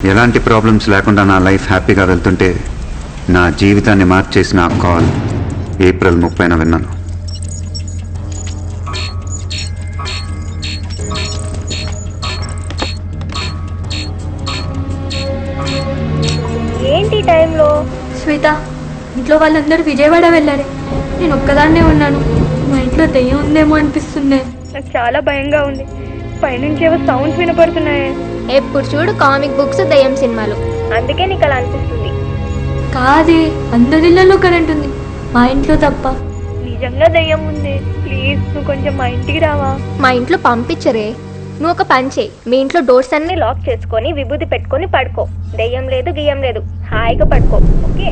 ఎలాంటి ప్రాబ్లమ్స్ లేకుండా నా లైఫ్ హ్యాపీగా వెళ్తుంటే నా జీవితాన్ని మార్చేసిన ఆ కాల్ ఏప్రిల్ 30న విన్నాను. ఏంటి టైంలో? శ్వేత, ఇంట్లో వాళ్ళందరూ విజయవాడ వెళ్ళారే, నేను ఒక్కదాన్నే ఉన్నాను. మా ఇంట్లో దెయ్యం ఉందేమో అనిపిస్తుంది. నాకు చాలా భయంగా ఉంది. పైనుంచి ఏవో సౌండ్స్ వినపడుతున్నాయే. ఎప్పుడు చూడు కామిక్ బుక్స్, దయ్యం సినిమాలు, అందుకే నీకు అలా అనిపిస్తుంది. కాదే, అందరిళ్ళలో కరెంట్ ఉంది, మా ఇంట్లో తప్ప. నిజంగా దయ్యం ఉంది. ప్లీజ్ నువ్వు కొంచెం మా ఇంటికి రావా? మా ఇంట్లో పంపించరే. నువ్వు ఒక పని చేయి, మీ ఇంట్లో డోర్స్ అన్ని లాక్ చేసుకొని విభూతి పెట్టుకొని పడుకో. దయ్యం లేదు గియ్యం లేదు, హాయిగా పడుకో. ఓకే?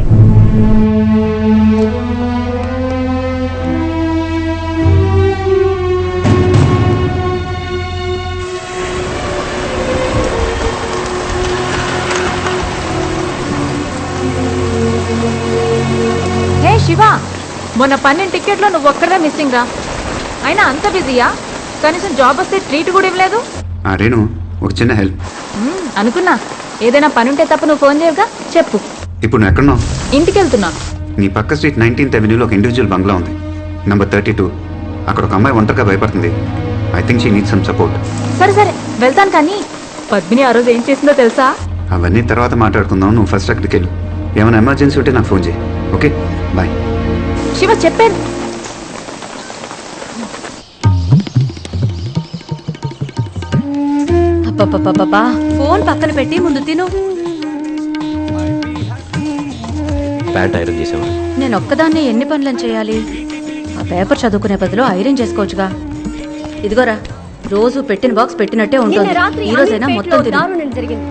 హే శివ, మొన్న 12 టికెట్లో నువ్వు ఒక్కడే మిస్సింగ్ రా. అయినా అంత బిజీయా? కనీసం జాబ్ వస్తే ట్రీట్ కూడా ఇవ్వలేదు. రేణు, ఒక చిన్న హెల్ప్. అనుకున్నా, ఏదైనా పని ఉంటే తప్ప నువ్వు ఫోన్ చేయగా. చెప్పు. ఇప్పుడు నువ్వు ఎక్కడున్నావు? ఇంటికి వెళ్తున్నా. నీ పక్క స్ట్రీట్ 19th Avenue ఒక ఇండివిజువల్ బంగ్లా ఉంది, నెంబర్ 32. అక్కడ ఒక అమ్మాయి ఒంటరిగా భయపడుతుంది. I think she need some support. సరే సరే వెళ్తాను, కానీ పద్మిని ఆ రోజు ఏం చేసిందో తెలుసా? అవన్నీ తర్వాత మాట్లాడుకుందాం. నువ్వు ఫస్ట్ అక్కడికి వెళ్ళు. ఏమైనా ఎమర్జెన్సీ ఉంటే నాకు ఫోన్ చేయి. Okay, bye. శివ చెప్పాను. అబ్బబ్బబ్బబ్బా, ఫోన్ పక్కన పెట్టి ముందు తిను. ప్యాంట్ ఐరన్ చేసావా? నేను ఒక్కదాన్ని ఎన్ని పనులను చేయాలి? ఆ పేపర్ చదువుకునే బదులు ఐరన్ చేసుకోవచ్చుగా. ఇదిగోరా, రోజు పెట్టిన బాక్స్ పెట్టినట్టే ఉంటుంది. ఈ రోజైనా మొత్తం తిను. దారుణం జరిగింది.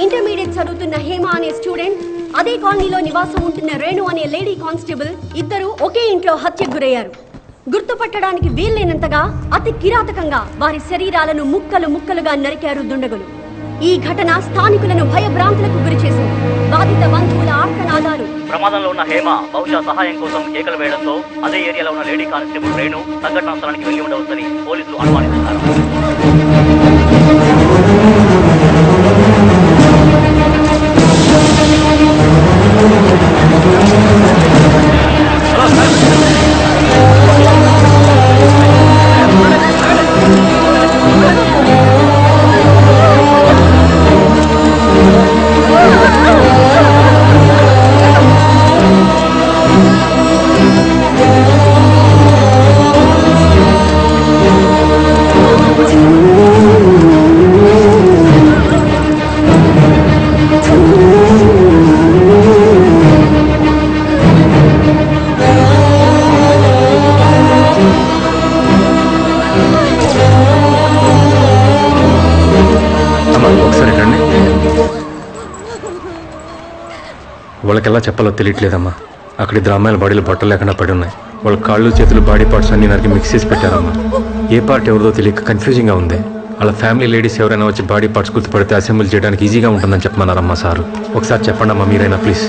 ఇంటర్మీడియట్ చదువుతున్న హేమ అనే స్టూడెంట్, అదే కాలనీలో నివాసం ఉంటున్న రేణు అనే లేడీ కానిస్టేబుల్ ఇద్దరు ఒకే ఇంట్లో హత్యకు గురయ్యారు. గుర్తుపట్టడానికి వీల్లేనంతగా అతి కిరాతకంగా వారి శరీరాలను ముక్కలు ముక్కలుగా నరికారు దుండగులు. ఈ ఘటన స్థానికులను భయభ్రాంతులకు గురిచేసింది. బాధిత బంధువుల ఆర్తనాదాలు. ప్రమాదంలో ఉన్న హేమ బహుశా సహాయం కోసం కేకలు వేయడంతో అదే ఏరియాలో ఉన్న లేడీ కానిస్టేబుల్ రేణు సంఘటనా స్థలానికి వెళ్లి ఉండవచ్చని పోలీసులు అనుమానిస్తున్నారు. వాళ్ళకి ఎలా చెప్పాలో తెలియట్లేదమ్మా. అక్కడ ఇద్దరు అమ్మాయిల బాడీలు బట్టలు లేకుండా పడి ఉన్నాయి. వాళ్ళ కాళ్ళు చేతులు బాడీ పార్ట్స్ అన్ని నరికి మిక్స్ చేసి పెట్టారమ్మా. ఏ పార్ట్ ఎవరిదో తెలియక కన్ఫ్యూజింగ్గా ఉంది. వాళ్ళ ఫ్యామిలీ లేడీస్ ఎవరైనా వచ్చి బాడీ పార్ట్స్ గుర్తుపడితే అసెంబ్లీ చేయడానికి ఈజీగా ఉంటుందని చెప్పమన్నారమ్మా సారు. ఒకసారి చెప్పండి అమ్మా మీరైనా ప్లీజ్.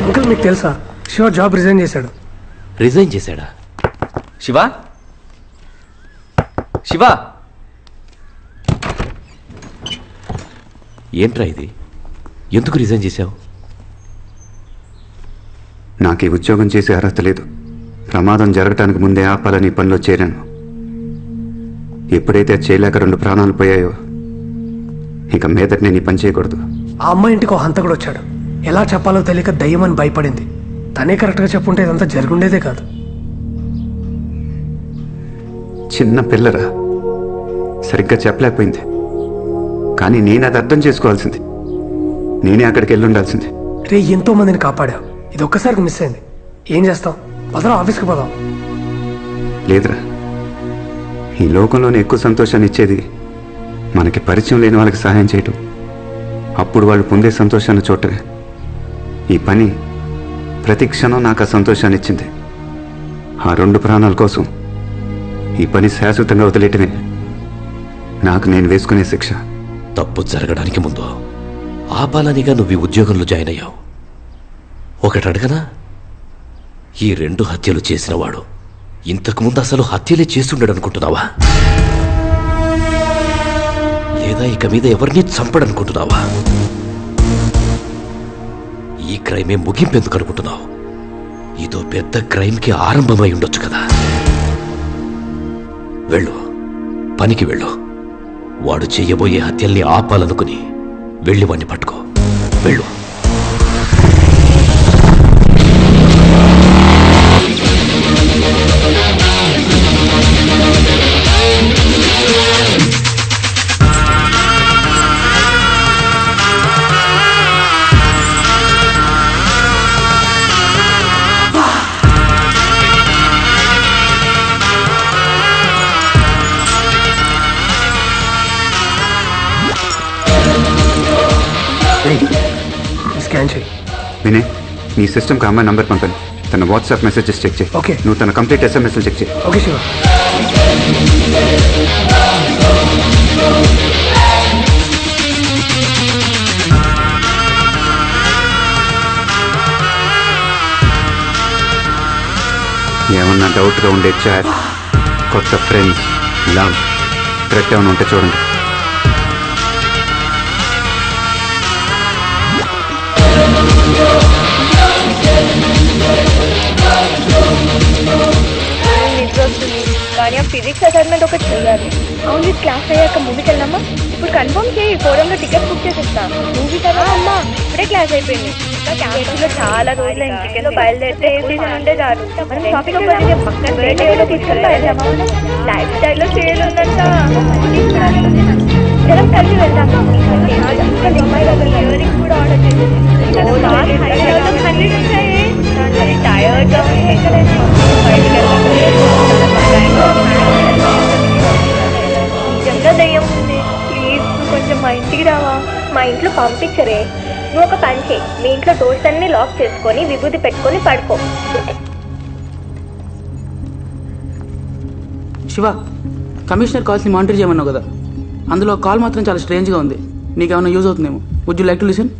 అంకుల్, మీకు తెలుసా శివ జాబ్ రిజైన్ చేశాడు? రిజైన్ చేశాడా? శివ, శివ, ఏంట్రా ఇది? ఎందుకు రిజైన్ చేశావు? నాకు ఈ ఉద్యోగం చేసే అర్హత లేదు. ప్రమాదం జరగటానికి ముందే ఆపాలని పనిలో చేరాను. ఎప్పుడైతే చేయలేక 2 ప్రాణాలు పోయాయో ఇక మీదట నేను ఈ పని చేయకూడదు. ఆ అమ్మాయి ఇంటికి ఒక హంతకుడు వచ్చాడు. ఎలా చెప్పాలో తెలియక దయ్యమని భయపడింది. తనే కరెక్ట్గా చెప్పుంటే ఇదంతా జరుగుండేదే కాదు. చిన్న పిల్లరా, సరిగ్గా చెప్పలేకపోయింది. కానీ నేను అది అర్థం చేసుకోవాల్సింది. నేనే అక్కడికి వెళ్ళి ఉండాల్సింది. రే, ఎంతో మందిని కాపాడావు, ఇది ఒక్కసారికి మిస్ అయింది. ఏం చేస్తాం? పదరా, ఆఫీస్కి పోదాం. లేదురా, ఈ లోకంలోనే ఎక్కువ సంతోషాన్ని ఇచ్చేది మనకి పరిచయం లేని వాళ్ళకి సహాయం చేయటం. అప్పుడు వాళ్ళు పొందే సంతోషాన్ని చూడటమే. ఈ పని ప్రతి క్షణం నాకు ఆ సంతోషాన్ని ఇచ్చింది. ఆ 2 ప్రాణాల కోసం ఈ పని శాశ్వతంగా వదిలేయటమే నాకు నేను వేసుకునే శిక్ష. తప్పు జరగడానికి ముందు ఆపాలనిగా నువ్వు ఈ ఉద్యోగంలో జాయిన్ అయ్యావు. ఒకటి అడగనా, ఈ 2 హత్యలు చేసినవాడు ఇంతకుముందు అసలు హత్యలే చేస్తుండడు అనుకుంటున్నావా? లేదా ఇక మీద ఎవరిని చంపడనుకుంటున్నావా? ఈ క్రైమే ముగింపెందుకు అనుకుంటున్నావు? ఇదో పెద్ద క్రైమ్కి ఆరంభమై ఉండొచ్చు కదా. వెళ్ళు, పనికి వెళ్ళు. వాడు చెయ్యబోయే హత్యల్ని ఆపాలనుకుని వెళ్ళి వాణ్ణి పట్టుకో. వెళ్ళు. స్కాన్ చేయి. వినయ్, నీ సిస్టమ్కి అమ్మాయి నంబర్ పంపాను. తన వాట్సాప్ మెసేజెస్ చెక్ చేయి. ఓకే. నువ్వు తన కంప్లీట్ SMS చెక్ చేయి. ఓకే శివ. ఏమన్నా డౌట్గా ఉండే చాట్, కొత్త ఫ్రెండ్స్, లవ్, థ్రెట్ ఏమైనా ఉంటే చూడండి. కానీ ఆ ఫిజిక్స్ అసైన్మెంట్ ఒకటి చేయాలి. అవును, క్లాస్ అయ్యాక మూవీకి వెళ్దామా? ఇప్పుడు కన్ఫర్మ్ చేయి, ఫోరంలో టికెట్ బుక్ చేసేస్తా. మూవీ కదా అమ్మా, ఇప్పుడే క్లాస్ అయిపోయింది. క్యాంటీన్లో చాలా రోజులు ఇంటికెళ్ళి బయలుదేరితే ఏ సీజన్ ఉంటే చాలు. మనం షాపింగ్ పక్కన రేడియోలో తీసుకెళ్తాం. లైఫ్ స్టైల్లో సేల్ ఉందంట, జనం కలిసి వెళ్దామా? ఇయరింగ్ కూడా ఆర్డర్ చేసేది. టైర్డ్గా నిజంగా దయ్యం ఉంది. ప్లీజ్ కొంచెం మా ఇంటికి రావా? మా ఇంట్లో పంపించరే. నువ్వు ఒక పని చేయి, మీ ఇంట్లో డోర్స్ అన్ని లాక్ చేసుకొని విభూతి పెట్టుకొని పడుకో. శివ, కమిషనర్ కాల్స్ని మానిటర్ చేయమన్నావు కదా, అందులో కాల్ మాత్రం చాలా స్ట్రేంజ్గా ఉంది. నీకేమైనా యూజ్ అవుతుందేమో. Would you like to listen?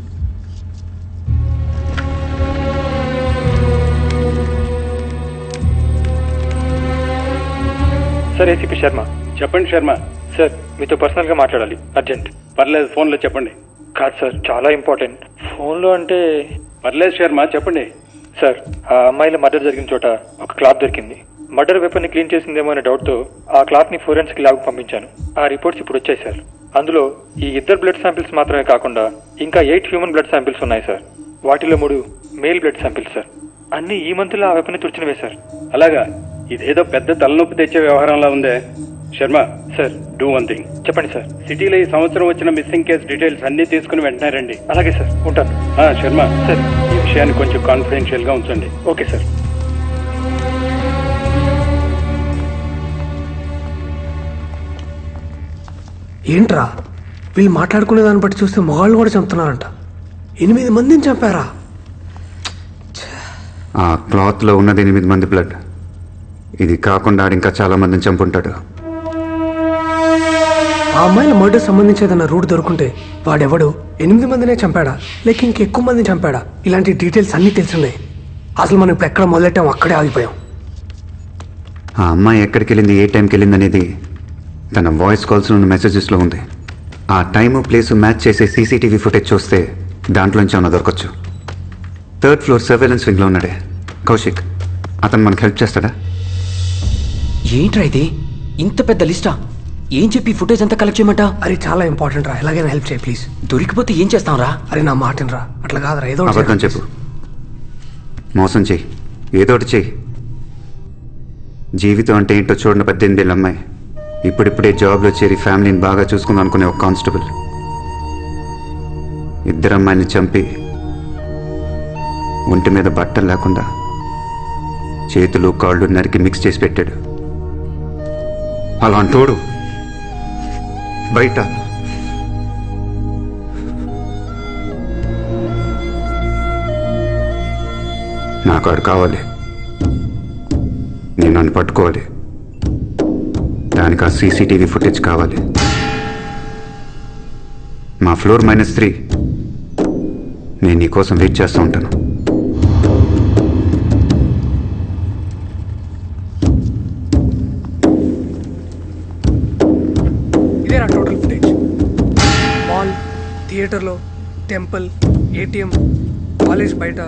Sir, ACP Sharma. చెప్పండి శర్మ. సార్, మీతో పర్సనల్గా మాట్లాడాలి, అర్జెంట్. పర్లేదు, ఫోన్లో చెప్పండి. కాదు సార్, చాలా ఇంపార్టెంట్. ఫోన్లో అంటే పర్లేదు శర్మ, చెప్పండి. సార్, ఆ అమ్మాయిల మర్డర్ జరిగిన చోట ఒక క్లాత్ దొరికింది. మర్డర్ వెపన్ని క్లీన్ చేసిందేమో అనే డౌట్తో ఆ క్లాత్ని ఫోరెన్సిక్ ల్యాబ్కి పంపించాను. ఆ రిపోర్ట్స్ ఇప్పుడు వచ్చాయి సార్. అందులో ఈ 2 బ్లడ్ శాంపిల్స్ మాత్రమే కాకుండా ఇంకా 8 హ్యూమన్ బ్లడ్ శాంపిల్స్ ఉన్నాయి సార్. వాటిలో 3 మేల్ బ్లడ్ శాంపిల్స్ సార్. అన్నీ ఈ మంత్లో ఆ వెపన్ని తుడిచినవే సార్. అలాగా? ఇదేదో పెద్ద తలనొప్పి తెచ్చే వ్యవహారంలా ఉందే. Sharma sir, do one thing. చెప్పండి సార్. సిటీలో ఈ సంవత్సరం వచ్చిన మిస్సింగ్ కేసు డీటెయిల్స్ అన్ని తీసుకుని వెంటనే రండి. అలాగే సార్, ఉంటాను. శర్మ సార్, ఈ విషయాన్ని కొంచెం కాన్ఫిడెన్షియల్గా ఉంచండి. Okay sir. ఏంట్రా వీళ్ళు మాట్లాడుకునే దాన్ని బట్టి చూస్తే మొగాళ్ళు కూడా చంపుతున్నారంట. 8 మందిని చంపారా? ఆ క్లాత్లో ఉన్నది 8 మంది బ్లడ్. ఇది కాకుండా ఇంకా చాలా మందిని చంపుంటాడు. ఆ అమ్మాయిల మర్డర్ సంబంధించేదన్న రూట్ దొరుకుంటే వాడెవడు 8 మందినే చంపాడా లేక ఇంకెక్కువ మందిని చంపాడా? ఇలాంటి డీటెయిల్స్ అన్నీ తెలిసిండే. అసలు మనం ఇప్పుడు ఎక్కడ మొదలెట్టాం అక్కడే ఆగిపోయాం. ఆ అమ్మాయి ఎక్కడికి వెళ్ళింది, ఏ టైంకి వెళ్ళింది అనేది తన వాయిస్ కాల్స్లో ఉన్న మెసేజెస్లో ఉంది. ఆ టైము ప్లేసు మ్యాచ్ చేసే సీసీటీవీ ఫుటేజ్ చూస్తే దాంట్లోంచి ఏమన్నా దొరకచ్చు. 3rd ఫ్లోర్ సర్వేలెన్స్ వింగ్లో ఉన్నాడే కౌశిక్. అతను మనకు హెల్ప్ చేస్తాడా? ఏంట్రా ఇది, ఇంత పెద్ద లిస్టా? ఏం చెప్పి ఫుటేజ్ అంతా కలెక్ట్ చేయమంటా? అరే చాలా ఇంపార్టెంట్ రా, ఎలాగైనా హెల్ప్ చేయి ప్లీజ్. దొరికిపోతే ఏం చేస్తాం రా? అరే నా మాటను రా, అట్లా కాదురా, ఏదో అబద్ధం చెప్పు, మోసం చెయ్యి, ఏదోటి చెయ్యి. జీవితం అంటే ఏంటో చూడని 18 ఏళ్ళ అమ్మాయి ఇప్పుడిప్పుడే జాబ్లో చేరి ఫ్యామిలీని బాగా చూసుకుందాం అనుకునే ఒక కానిస్టేబుల్ 2 అమ్మాయిని చంపి ఒంటి మీద బట్టలు లేకుండా చేతులు కాళ్ళు నరికి మిక్స్ చేసి పెట్టాడు. అలాంటోడు బయట నాకు ఆడు కావాలి. నేను నన్ను పట్టుకోవాలి. దానికి ఆ సీసీటీవీ ఫుటేజ్ కావాలి. మా ఫ్లోర్ -3. నేను నీ కోసం వెయిట్ చేస్తూ ఉంటాను. ఇదే నా టోటల్ ఫుటేజ్. మాల్, థియేటర్లో, టెంపుల్, ఏటీఎం, కాలేజ్ బయట,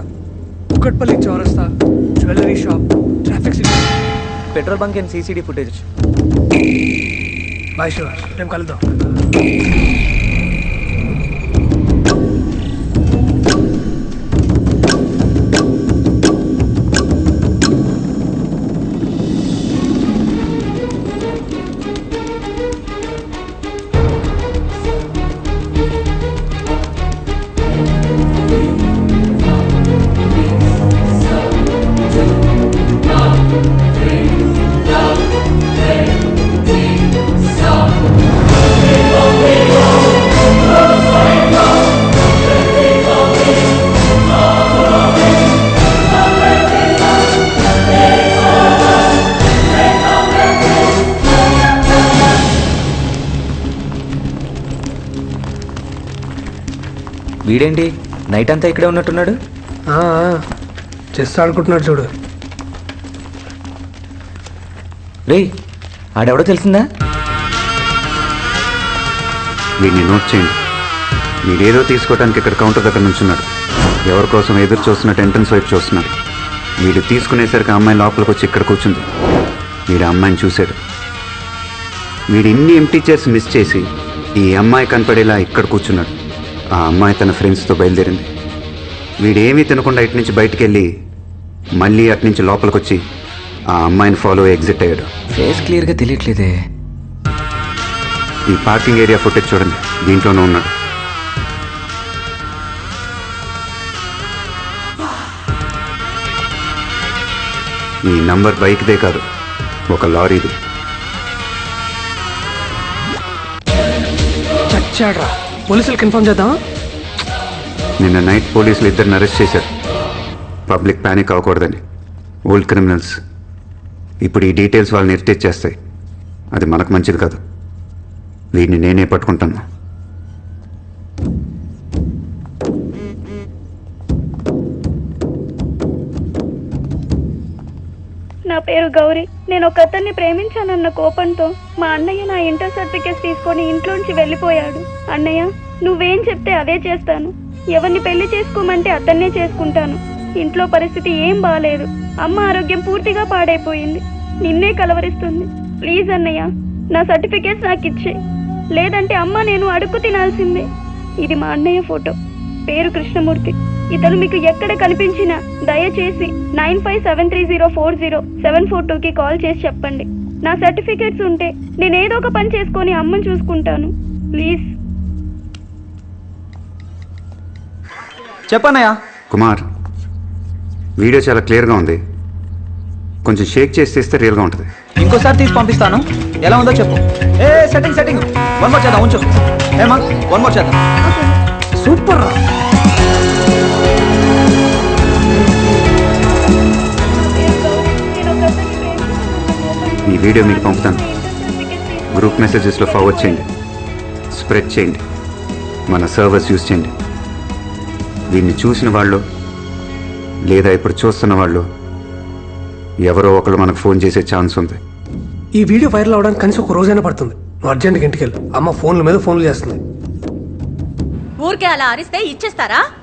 కుక్కట్పల్లి చౌరస్తా, jewellery shop, traffic signal, petrol bunk and CCD footage. Bye Shiva, మేము కలుద్దాం. వీడేంటి నైట్ అంతా ఇక్కడే ఉన్నట్టున్నాడు? చెస్ ఆడుకుంటున్నాడు చూడు. రేయ్, ఆడెవడో తెలిసిందా? వీడిని నోట్ చేయండి. వీడేదో తీసుకోవడానికి ఇక్కడ కౌంటర్ దగ్గర నుంచున్నాడు. ఎవరి కోసం ఎదురు చూస్తున్నట్టు ఎంట్రన్స్ వైపు చూస్తున్నాడు. వీడు తీసుకునేసరికి అమ్మాయి లోపలికి వచ్చి ఇక్కడ కూర్చుంది. వీడు అమ్మాయిని చూశాడు. వీడు ఇన్ని ఎంప్టీ చైర్స్ మిస్ చేసి ఈ అమ్మాయి కనపడేలా ఇక్కడ కూర్చున్నాడు. ఆ అమ్మాయి తన ఫ్రెండ్స్తో బయలుదేరింది. వీడేమీ తినకుండా ఇటు నుంచి బయటికి వెళ్ళి మళ్ళీ అటు నుంచి లోపలికి వచ్చి ఆ అమ్మాయిని ఫాలో ఎగ్జిట్ అయ్యాడు. ఫేస్ క్లియర్గా తెలియట్లేదే. ఈ పార్కింగ్ ఏరియా ఫుటేజ్ చూడండి, దీంట్లోనే ఉన్నాడు. ఈ నంబర్ బైక్దే కాదు, ఒక లారీది. చచ్చాడ్రా. పోలీసులకు ఇన్ఫార్మ్ చేద్దాం. నిన్న నైట్ పోలీసులు ఇద్దరిని అరెస్ట్ చేశారు. పబ్లిక్ ప్యానిక్ అవ్వకూడదని. Old criminals. ఇప్పుడు ఈ డీటెయిల్స్ వాళ్ళని ఇరిటేట్ చేస్తాయి. అది మనకు మంచిది కాదు. వీడిని నేనే పట్టుకుంటాను. నా పేరు గౌరీ. నేను ఒక అతన్ని ప్రేమించానన్న కోపంతో మా అన్నయ్య నా ఇంటర్ సర్టిఫికేట్స్ తీసుకొని ఇంట్లోంచి వెళ్ళిపోయాడు. అన్నయ్య, నువ్వేం చెప్తే అదే చేస్తాను. ఎవరిని పెళ్లి చేసుకోమంటే అతన్నే చేసుకుంటాను. ఇంట్లో పరిస్థితి ఏం బాలేదు. అమ్మ ఆరోగ్యం పూర్తిగా పాడైపోయింది. నిన్నే కలవరిస్తుంది. ప్లీజ్ అన్నయ్య, నా సర్టిఫికేట్స్ నాకు ఇచ్చే. లేదంటే అమ్మ నేను అడుక్కు తినాల్సిందే. ఇది మా అన్నయ్య ఫోటో. పేరు కృష్ణమూర్తి. ఇతను మీకు ఎక్కడ కనిపించినా దయచేసి 9573040742కి కాల్ చేసి చెప్పండి. నా సర్టిఫికేట్స్ ఉంటే నేను ఏదో ఒక పని చేసుకొని అమ్మని చూసుకుంటాను. ప్లీజ్. చెప్పన్నయ్యా. కుమార్, వీడియో చాలా క్లియర్గా ఉంది. కొంచెం షేక్ చేసి తీస్తే రియల్గా ఉంటుంది. ఇంకోసారి తీసి పంపిస్తాను. ఎలా ఉందో చెప్పు. సెట్టింగ్ వన్ మోర్ చేద్దాం. ఉంచు. ఏమా వన్ మోర్ చేద్దాం. సూపర్. ఈ వీడియో మీకు పంపుతాను. గ్రూప్ మెసేజెస్లో ఫార్వర్డ్ చేయండి, స్ప్రెడ్ చేయండి, మన సర్వర్స్ యూజ్ చేయండి. దీన్ని చూసిన వాళ్ళు లేదా ఇప్పుడు చూస్తున్న వాళ్ళు ఎవరో ఒకరు మనకు ఫోన్ చేసే ఛాన్స్ ఉంది. ఈ వీడియో వైరల్ అవడానికి కనీసం ఒక రోజైనా పడుతుంది. నువ్వు అర్జెంట్గా ఇంటికి వెళ్ళు. అమ్మ ఫోన్ల మీద ఫోన్లు చేస్తుంది. ఊరికే అలా అరిస్తే ఇచ్చేస్తారా?